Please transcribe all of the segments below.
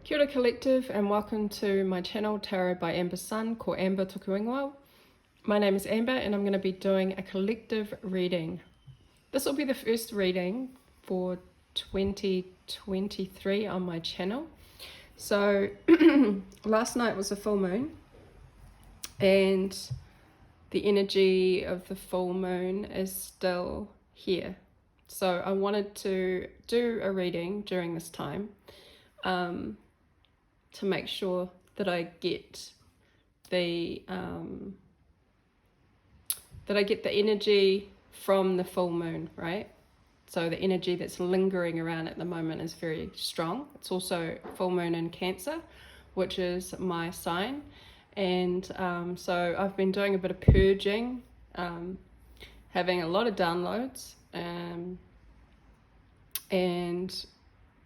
Kia ora collective and welcome to my channel Tarot by Amber's Sun, ko Amber Tuku Ingoa. My name is Amber and I'm going to be doing a collective reading. This will be the first reading for 2023 on my channel. So last night was a full moon and the energy of the full moon is still here. So I wanted to do a reading during this time to make sure that I get the energy from the full moon, right? So the energy that's lingering around at the moment is very strong. It's also full moon in Cancer, which is my sign. And so I've been doing a bit of purging, having a lot of downloads, and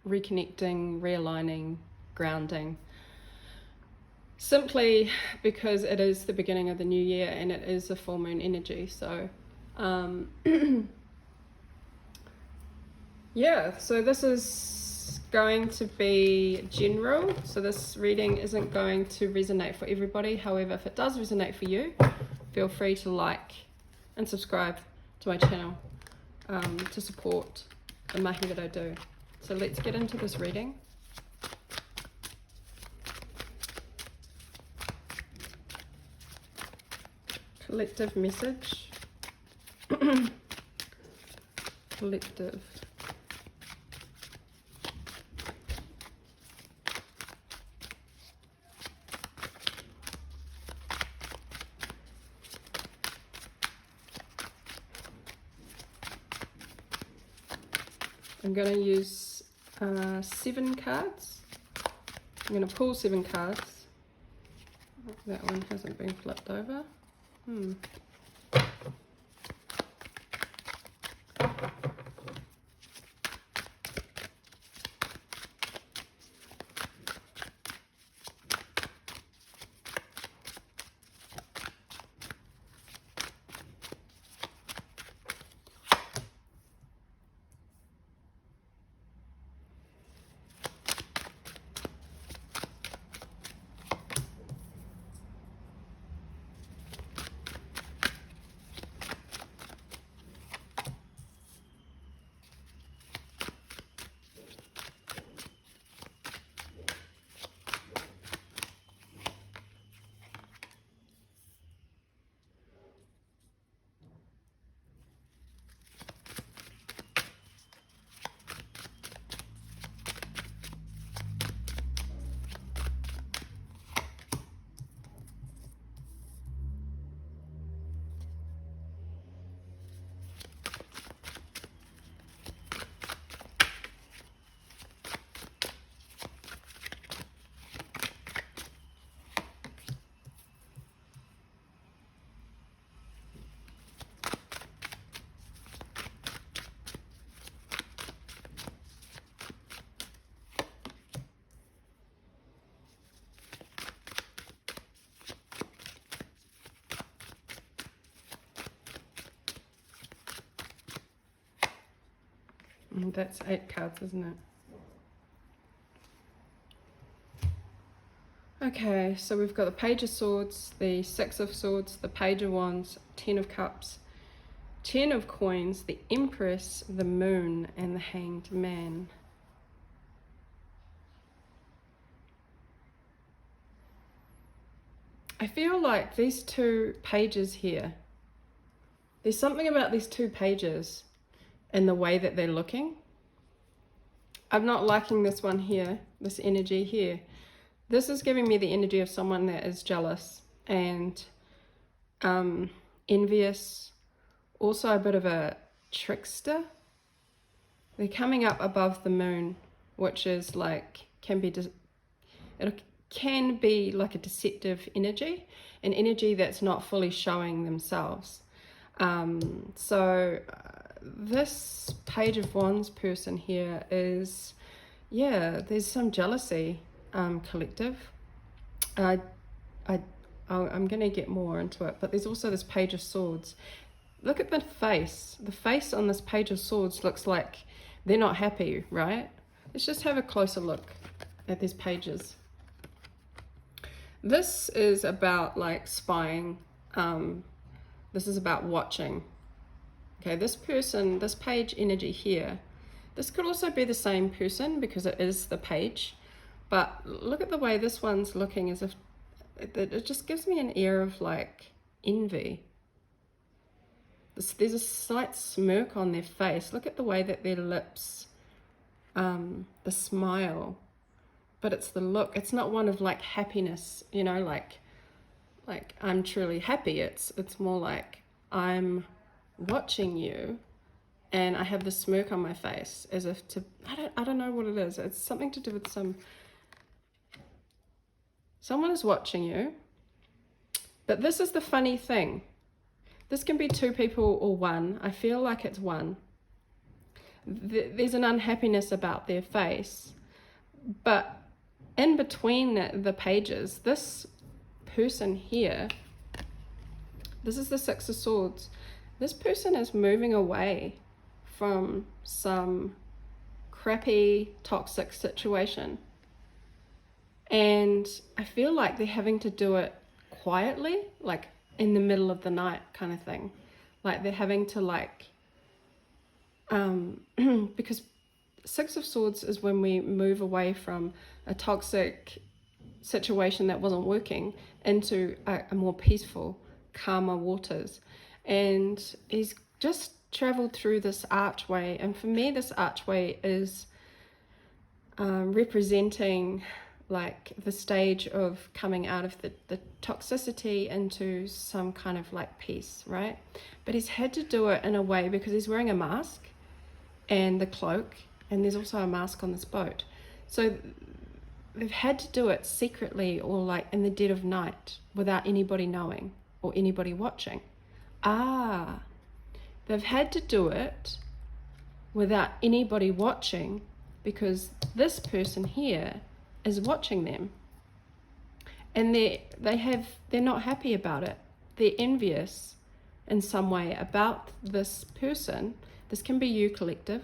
reconnecting, realigning, grounding, simply because it is the beginning of the new year and it is a full moon energy. So yeah, so this is going to be general, so this reading isn't going to resonate for everybody. However, if it does resonate for you, feel free to like and subscribe to my channel to support the mahi that I do. So let's get into this reading. Collective message. Collective. I'm going to use 7 cards. I'm going to pull 7 cards. That one hasn't been flipped over. That's 8 cards, isn't it? Okay, so we've got the Page of Swords, the 6 of Swords, the Page of Wands, 10 of Cups, 10 of Coins, the Empress, the Moon, and the Hanged Man. I feel like these 2 pages here, there's something about these 2 pages and the way that they're looking. I'm not liking this one here, this energy here. This is giving me the energy of someone that is jealous and envious, also a bit of a trickster. They're coming up above the moon, which is like, it can be like a deceptive energy, an energy that's not fully showing themselves. This Page of Wands person here is, yeah, there's some jealousy, collective. I'm going to get more into it, but there's also this Page of Swords. Look at the face. The face on this Page of Swords looks like they're not happy, right? Let's just have a closer look at these pages. This is about like spying. This is about watching. Okay, this person, this page energy here, this could also be the same person because it is the page. But look at the way this one's looking, as if it just gives me an air of like envy. There's a slight smirk on their face. Look at the way that their lips, the smile, but it's the look. It's not one of like happiness, you know, like I'm truly happy. It's more like I'm watching you and I have the smirk on my face, as if to, I don't know what it is. It's something to do with someone is watching you. But this is the funny thing. This can be two people or one. I feel like it's one. There's an unhappiness about their face, but in between the pages, this person here, this is the Six of Swords. This person is moving away from some crappy, toxic situation. And I feel like they're having to do it quietly, like in the middle of the night kind of thing. Like they're having to like, because Six of Swords is when we move away from a toxic situation that wasn't working into a more peaceful, calmer waters. And he's just traveled through this archway, and for me this archway is representing like the stage of coming out of the toxicity into some kind of like peace, right? But he's had to do it in a way because he's wearing a mask and the cloak, and there's also a mask on this boat. So they've had to do it secretly or like in the dead of night without anybody knowing or anybody watching. They've had to do it without anybody watching because this person here is watching them, and they're not happy about it. They're envious in some way about this person. This can be you, collective,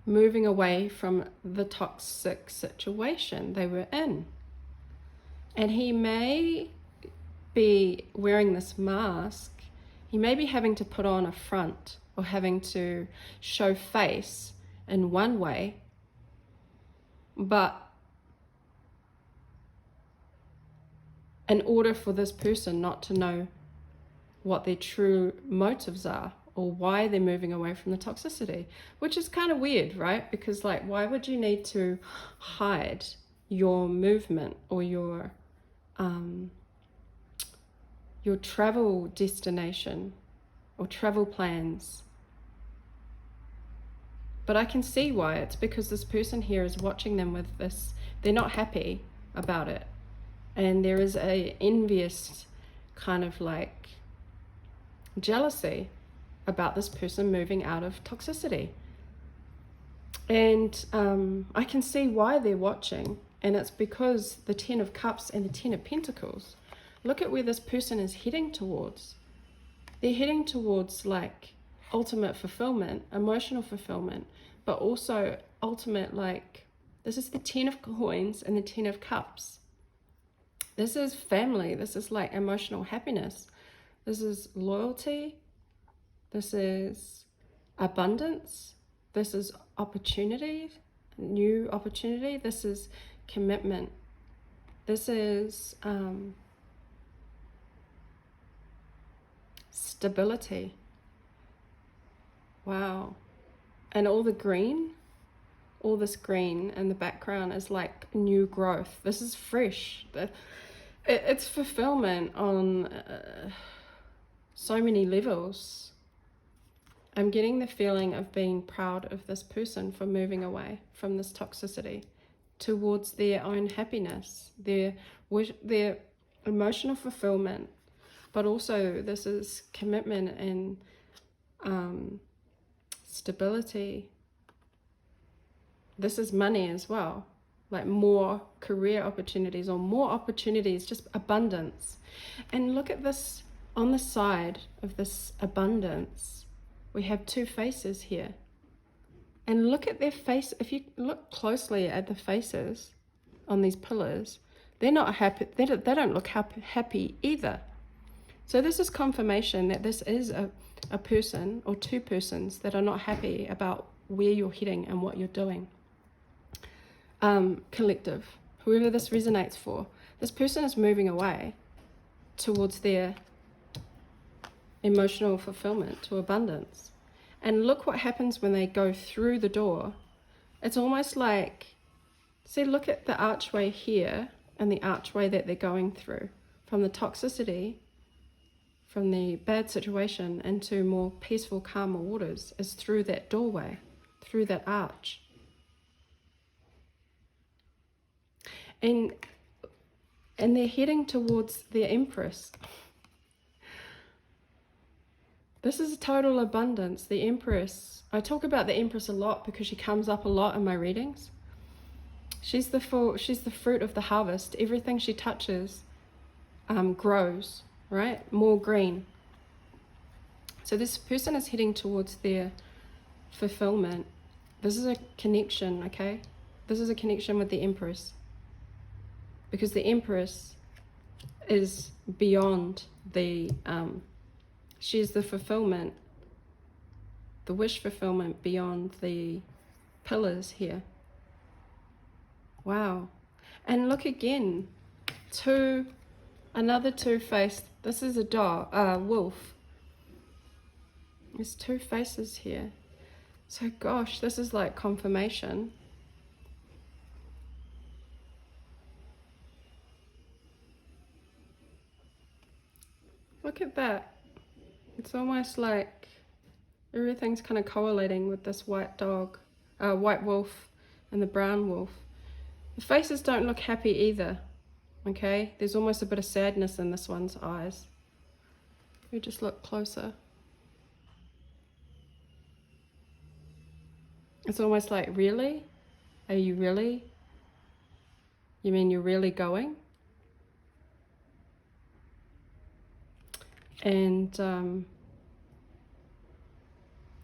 moving away from the toxic situation they were in. And he may be wearing this mask. He may be having to put on a front or having to show face in one way, but in order for this person not to know what their true motives are or why they're moving away from the toxicity, which is kind of weird, right? Because like, why would you need to hide your movement or your travel destination or travel plans? But I can see why. It's because this person here is watching them with this. They're not happy about it. And there is a envious kind of like jealousy about this person moving out of toxicity. And I can see why they're watching. And it's because the Ten of Cups and the Ten of Pentacles. Look at where this person is heading towards. They're heading towards like ultimate fulfillment, emotional fulfillment, but also ultimate, like, this is the Ten of Coins and the Ten of Cups. This is family. This is like emotional happiness. This is loyalty. This is abundance. This is opportunity, new opportunity. This is commitment. This is stability. Wow. And all the green, all this green in the background is like new growth. This is fresh. It's fulfillment on so many levels. I'm getting the feeling of being proud of this person for moving away from this toxicity towards their own happiness, their emotional fulfillment, but also this is commitment and stability. This is money as well, like more career opportunities or more opportunities, just abundance. And look at this, on the side of this abundance, we have two faces here. And look at their face. If you look closely at the faces on these pillars, they're not happy. They don't look happy either. So this is confirmation that this is a person or two persons that are not happy about where you're heading and what you're doing. Collective, whoever this resonates for, this person is moving away towards their emotional fulfillment, to abundance. And look what happens when they go through the door. It's almost like, see, look at the archway here and the archway that they're going through. From the toxicity, from the bad situation into more peaceful, calmer waters is through that doorway, through that arch. And they're heading towards the Empress. This is total abundance. The Empress. I talk about the Empress a lot because she comes up a lot in my readings. She's the fruit of the harvest. Everything she touches grows, right? More green. So this person is heading towards their fulfillment. This is a connection, okay? This is a connection with the Empress. Because the Empress is beyond the, she's the fulfillment, the wish fulfillment beyond the pillars here. Wow. And look again, another two-faced, this is a wolf. There's two faces here. So gosh, this is like confirmation. Look at that. It's almost like everything's kind of correlating with this white wolf and the brown wolf. The faces don't look happy either, okay? There's almost a bit of sadness in this one's eyes. We just look closer. It's almost like, really? Are you really? You mean you're really going? And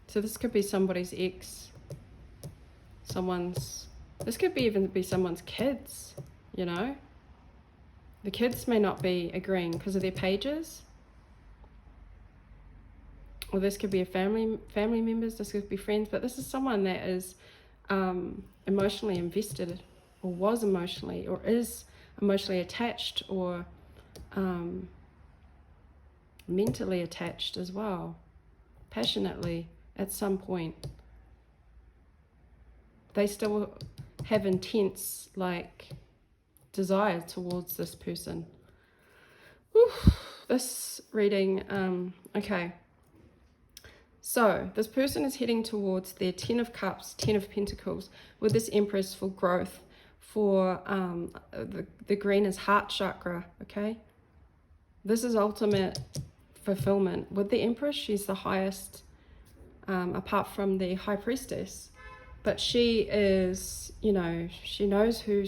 so this could be somebody's ex, this could even be someone's kids, you know? The kids may not be agreeing because of their pages. Or this could be a family members, this could be friends, but this is someone that is emotionally invested, or was emotionally, or is emotionally attached, or mentally attached as well, passionately at some point. They still have intense desire towards this person. Whew, this reading, okay. So this person is heading towards their 10 of Cups, 10 of Pentacles, with this Empress for growth, for the green is heart chakra, okay? This is ultimate fulfillment. With the Empress, she's the highest, apart from the High Priestess. But she is, you know, she knows who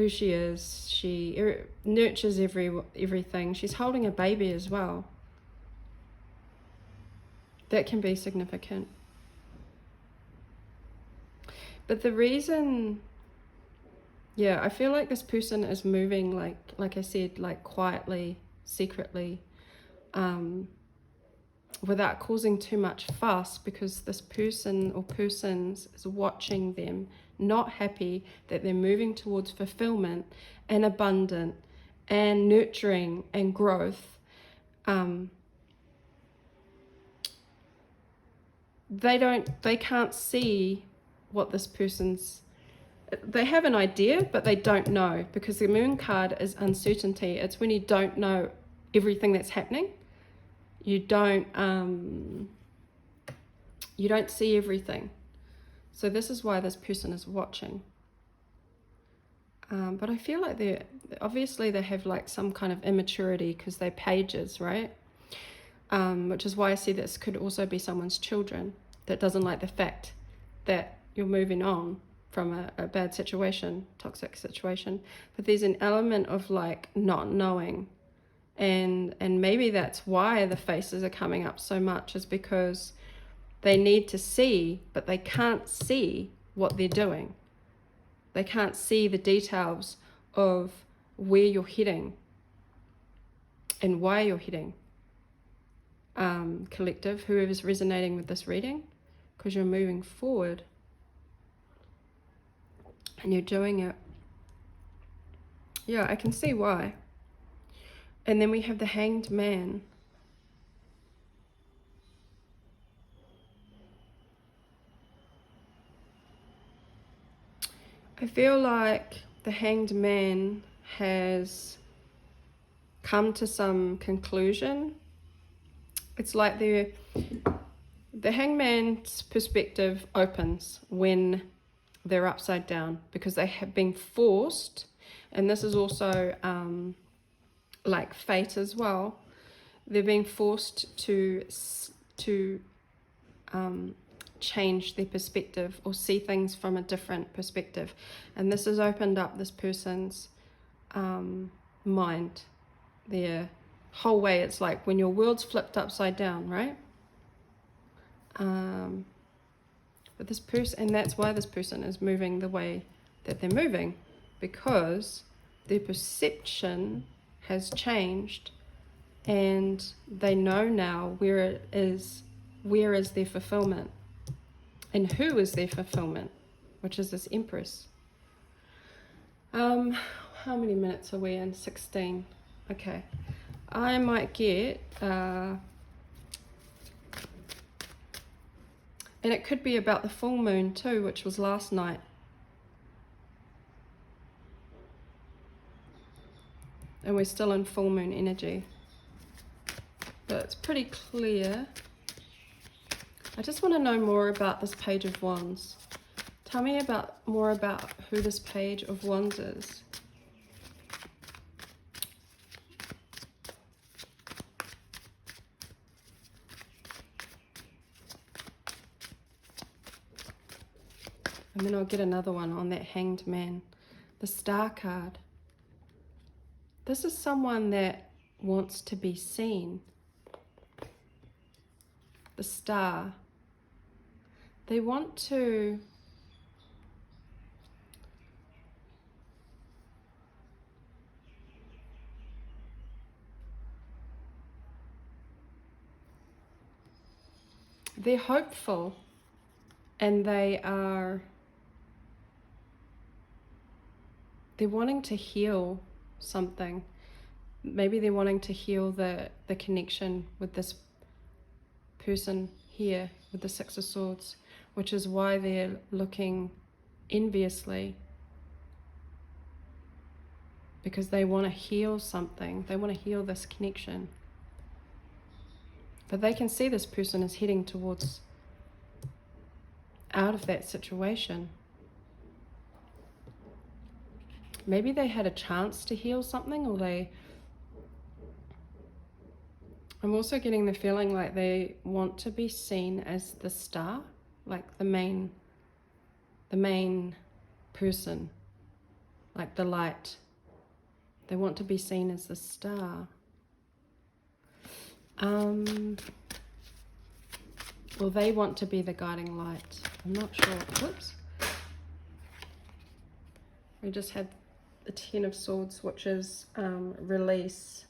she is. She nurtures everything. She's holding a baby as well. That can be significant. But the reason, yeah, I feel like this person is moving like I said, like quietly, secretly, without causing too much fuss, because this person or persons is watching them, not happy that they're moving towards fulfillment and abundant and nurturing and growth. They can't see what this person's, they have an idea, but they don't know, because the Moon card is uncertainty. It's when you don't know everything that's happening. You don't see everything. So this is why this person is watching. But I feel like they have like some kind of immaturity because they're pages, right? Which is why I see this could also be someone's children that doesn't like the fact that you're moving on from a bad situation, toxic situation. But there's an element of like not knowing. And maybe that's why the faces are coming up so much, is because They need to see, but they can't see what they're doing. They can't see the details of where you're heading and why you're heading. Collective, whoever's resonating with this reading, because you're moving forward and you're doing it. Yeah, I can see why. And then we have the Hanged Man. I feel like the Hanged Man has come to some conclusion. It's like the Hanged Man's perspective opens when they're upside down, because they have been forced, and this is also like fate as well. They're being forced to change their perspective or see things from a different perspective, and this has opened up this person's mind, their whole way. It's like when your world's flipped upside down, right? But this person, and that's why this person is moving the way that they're moving, because their perception has changed, and they know now where is their fulfillment, and who is their fulfillment, which is this Empress. How many minutes are we in? 16. Okay, I might get and it could be about the full moon too, which was last night. And we're still in full moon energy. But it's pretty clear. I just want to know more about this Page of Wands. Tell me more about who this Page of Wands is. And then I'll get another one on that Hanged Man. The Star card. This is someone that wants to be seen. The Star. They want to they're hopeful, and they're wanting to heal something. Maybe they're wanting to heal the connection with this person here with the Six of Swords, which is why they're looking enviously, because they want to heal something. They want to heal this connection. But they can see this person is heading towards out of that situation. Maybe they had a chance to heal something, or I'm also getting the feeling like they want to be seen as the star, like the main person, like the light. They want to be seen as the star. Well, they want to be the guiding light. I'm not sure. Whoops. We just had the Ten of Swords, which is release.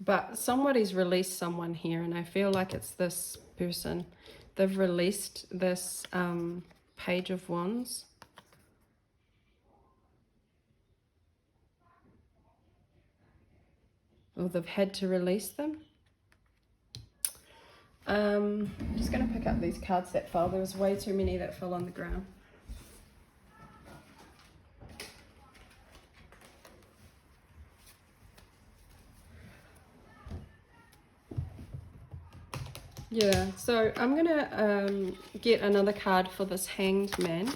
But somebody's released someone here, and I feel like it's this person. They've released this Page of Wands. Or they've had to release them. I'm just going to pick up these cards that fell. There was way too many that fell on the ground. Yeah, so I'm going to get another card for this Hanged Man,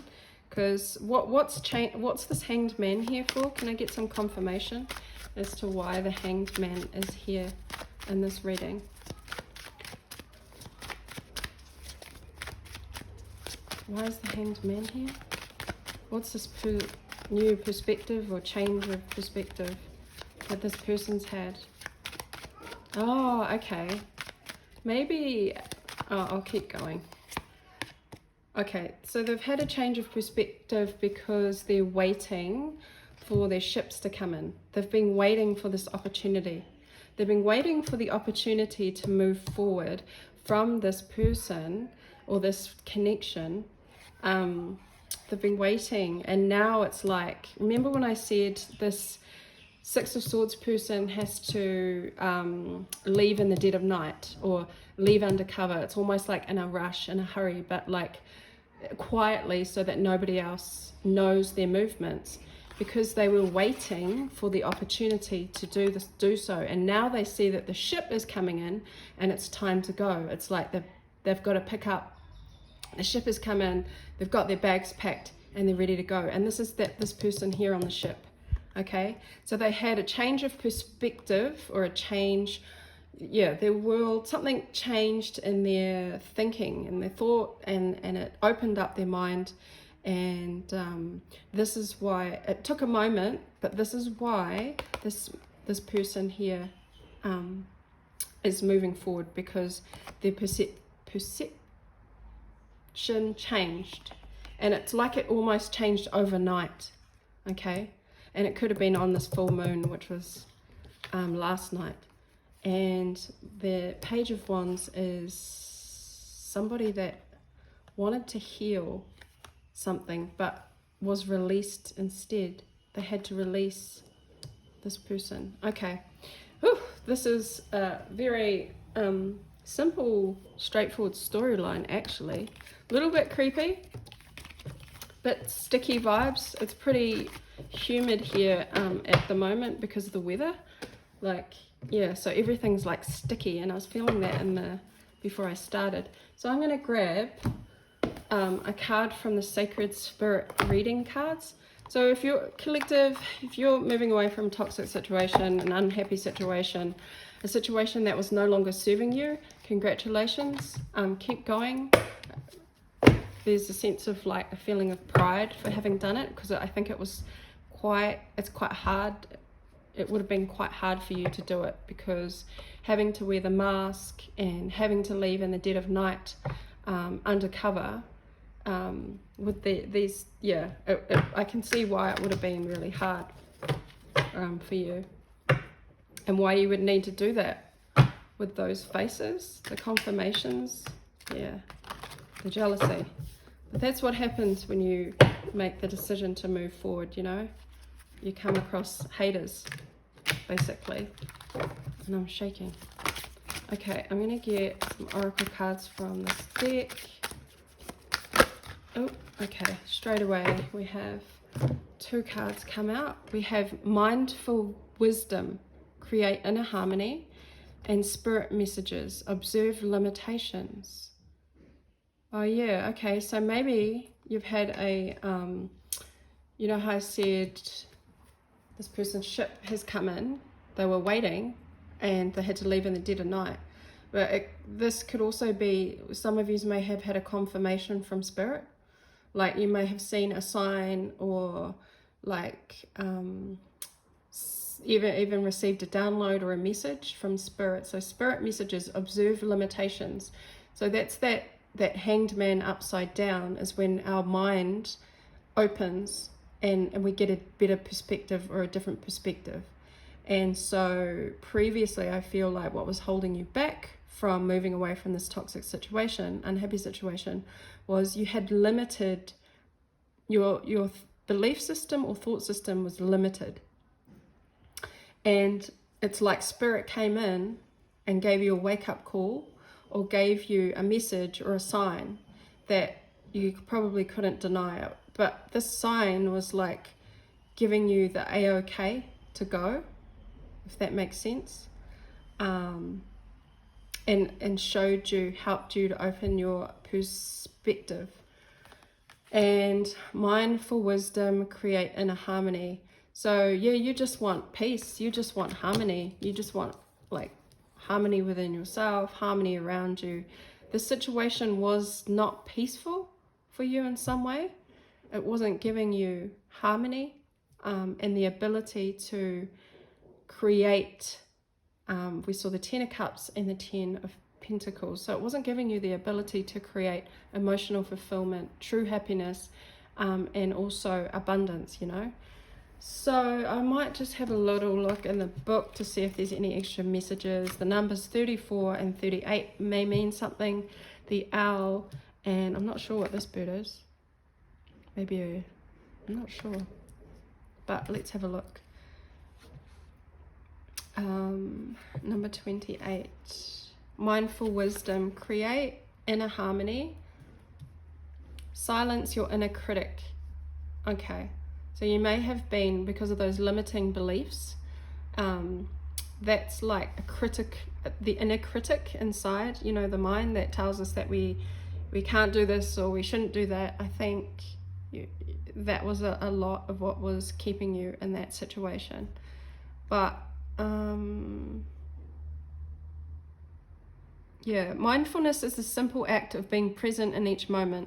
because what's this Hanged Man here for? Can I get some confirmation as to why the Hanged Man is here in this reading? Why is the Hanged Man here? What's this new perspective or change of perspective that this person's had? Oh, okay. maybe, I'll keep going. Okay, so they've had a change of perspective because they're waiting for their ships to come in. They've been waiting for this opportunity. They've been waiting for the opportunity to move forward from this person or this connection. They've been waiting, and now it's like, remember when I said this Six of Swords person has to leave in the dead of night or leave undercover? It's almost like in a rush, in a hurry, but like quietly so that nobody else knows their movements, because they were waiting for the opportunity to do so. And now they see that the ship is coming in and it's time to go. It's like they've got to pick up. The ship has come in, they've got their bags packed, and they're ready to go. And this is this person here on the ship. Okay, so they had a change of perspective, or a change, their world, something changed in their thinking and their thought, and it opened up their mind. And this is why it took a moment, but this is why this person here is moving forward, because their perception changed, and it's like it almost changed overnight. Okay, and it could have been on this full moon, which was last night. And the Page of Wands is somebody that wanted to heal something but was released instead. They had to release this person. Okay. Whew, this is a very simple, straightforward storyline, actually. A little bit creepy, but sticky vibes. It's pretty humid here at the moment because of the weather. Like, yeah, so everything's like sticky, and I was feeling that before I started. So I'm going to grab a card from the Sacred Spirit reading cards. So if you're collective, if you're moving away from a toxic situation, an unhappy situation, a situation that was no longer serving you, congratulations. Keep going. There's a sense of like a feeling of pride for having done it, because I think it's quite hard. It would have been quite hard for you to do it, because having to wear the mask and having to leave in the dead of night undercover with these, I can see why it would have been really hard for you, and why you would need to do that with those faces, the confirmations, the jealousy. But that's what happens when you make the decision to move forward, you know. You come across haters, basically. And I'm shaking. Okay, I'm going to get some oracle cards from this deck. Oh, okay, straight away we have two cards come out. We have Mindful Wisdom, Create Inner Harmony, and Spirit Messages, Observe Limitations. Oh yeah, okay, so maybe you've had a, you know how I said this person's ship has come in, they were waiting, and they had to leave in the dead of night. But this could also be, some of you may have had a confirmation from Spirit. Like you may have seen a sign, or like even received a download or a message from Spirit. So Spirit Messages, Observe Limitations. So that's that Hanged Man upside down, is when our mind opens and we get a better perspective, or a different perspective. And so previously, I feel like what was holding you back from moving away from this toxic situation, unhappy situation, was you had limited, your belief system or thought system was limited. And it's like Spirit came in and gave you a wake-up call, or gave you a message or a sign that you probably couldn't deny it. But this sign was like giving you the A-OK to go, if that makes sense. And showed you, helped you to open your perspective. And Mindful Wisdom, Create Inner Harmony. So yeah, you just want peace, you just want harmony, you just want like harmony within yourself, harmony around you. The situation was not peaceful for you in some way. It wasn't giving you harmony and the ability to create. We saw the 10 of Cups and the 10 of Pentacles. So it wasn't giving you the ability to create emotional fulfillment, true happiness, and also abundance, you know. So I might just have a little look in the book to see if there's any extra messages. The numbers 34 and 38 may mean something. The owl, and I'm not sure what this bird is. Maybe I'm not sure. But let's have a look. Number 28. Mindful wisdom. Create inner harmony. Silence your inner critic. Okay. So you may have been, because of those limiting beliefs, that's like a critic, the inner critic inside, you know, the mind that tells us that we can't do this or we shouldn't do that. I think that was a lot of what was keeping you in that situation. But yeah, mindfulness is the simple act of being present in each moment.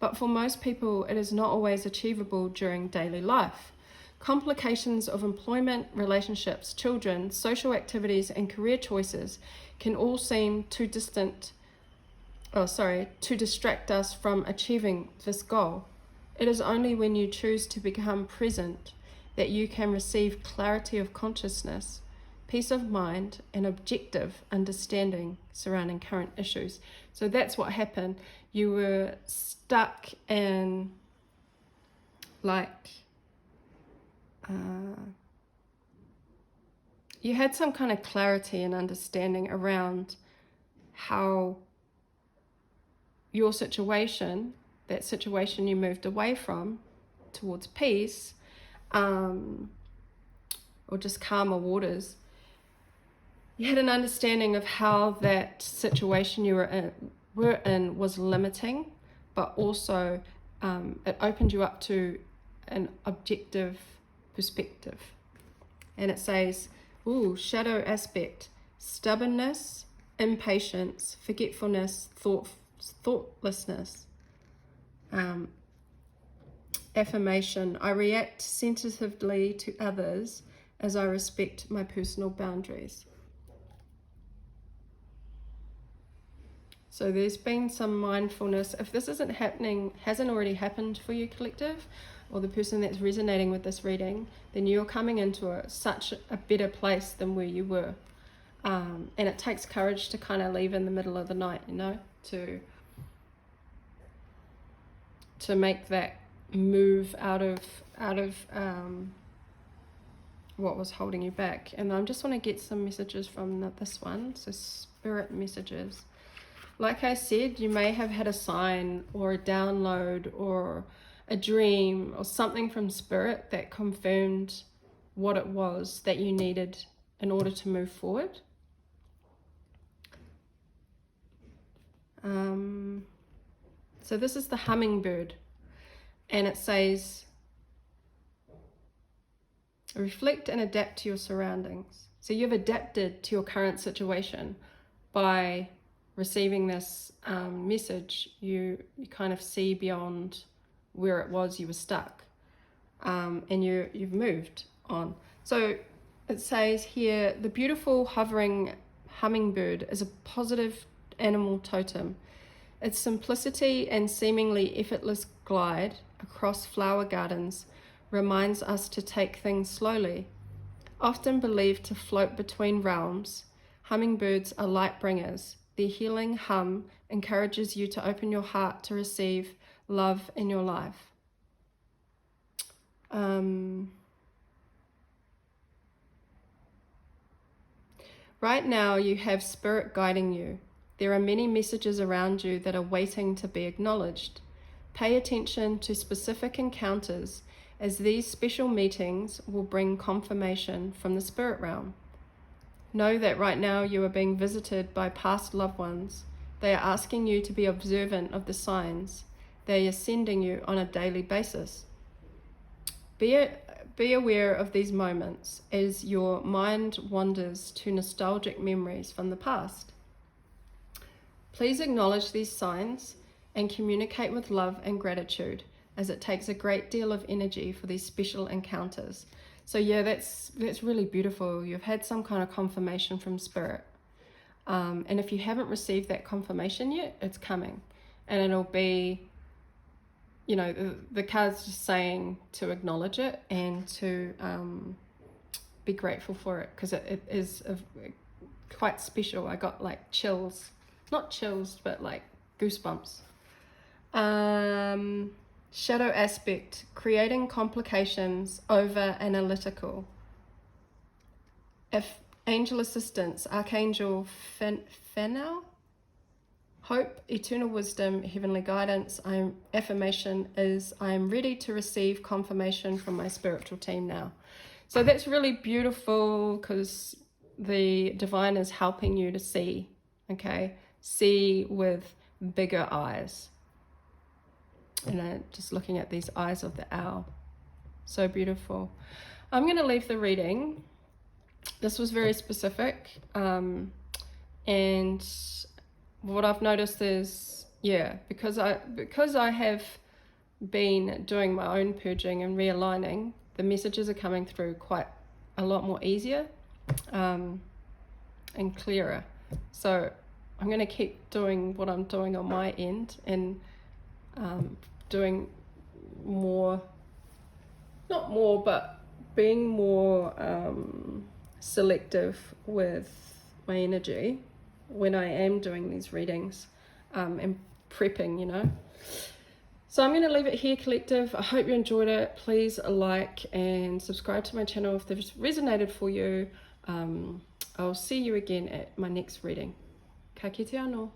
But for most people, it is not always achievable during daily life. Complications of employment, relationships, children, social activities, and career choices can all seem to distract us from achieving this goal. It is only when you choose to become present that you can receive clarity of consciousness, peace of mind, and objective understanding surrounding current issues. So that's what happened. You were stuck in you had some kind of clarity and understanding around how your situation, that situation you moved away from towards peace, or just calmer waters, you had an understanding of how that situation you were in was limiting, but also it opened you up to an objective perspective. And it says, shadow aspect, stubbornness, impatience, forgetfulness, thoughtlessness. Affirmation, I react sensitively to others as I respect my personal boundaries. So there's been some mindfulness. If this isn't happening, hasn't already happened for you, collective, or the person that's resonating with this reading, then you're coming into such a better place than where you were. And it takes courage to kind of leave in the middle of the night, you know, to make that move out of what was holding you back. And I just want to get some messages from this one. So spirit messages. Like I said, you may have had a sign or a download or a dream or something from spirit that confirmed what it was that you needed in order to move forward. So this is the hummingbird, and it says, reflect and adapt to your surroundings. So you've adapted to your current situation by receiving this message. You kind of see beyond where it was you were stuck, and you've moved on. So it says here, the beautiful hovering hummingbird is a positive animal totem. Its simplicity and seemingly effortless glide across flower gardens reminds us to take things slowly. Often believed to float between realms, hummingbirds are light bringers. Their healing hum encourages you to open your heart to receive love in your life. Right now you have spirit guiding you. There are many messages around you that are waiting to be acknowledged. Pay attention to specific encounters, as these special meetings will bring confirmation from the spirit realm. Know that right now you are being visited by past loved ones. They are asking you to be observant of the signs. They are sending you on a daily basis. Be aware of these moments as your mind wanders to nostalgic memories from the past. Please acknowledge these signs and communicate with love and gratitude, as it takes a great deal of energy for these special encounters. So yeah, that's really beautiful. You've had some kind of confirmation from spirit. And if you haven't received that confirmation yet, it's coming. And it'll be, you know, the card's just saying to acknowledge it and to be grateful for it, because it is quite special. I got like chills, not chills, but like goosebumps. Shadow aspect, creating complications, over analytical. If angel assistance, Archangel Phaneal, hope, eternal wisdom, heavenly guidance. Affirmation is, I am ready to receive confirmation from my spiritual team now. So that's really beautiful, because the divine is helping you to see, okay? See with bigger eyes. And just looking at these eyes of the owl. So beautiful. I'm going to leave the reading. This was very specific. And what I've noticed is, yeah, because I have been doing my own purging and realigning, the messages are coming through quite a lot more easier and clearer. So I'm going to keep doing what I'm doing on my end, and doing more, not more, but being more selective with my energy when I am doing these readings, and prepping, you know. So I'm going to leave it here, collective. I hope you enjoyed it. Please like and subscribe to my channel if this resonated for you. I'll see you again at my next reading. Ka kite anō.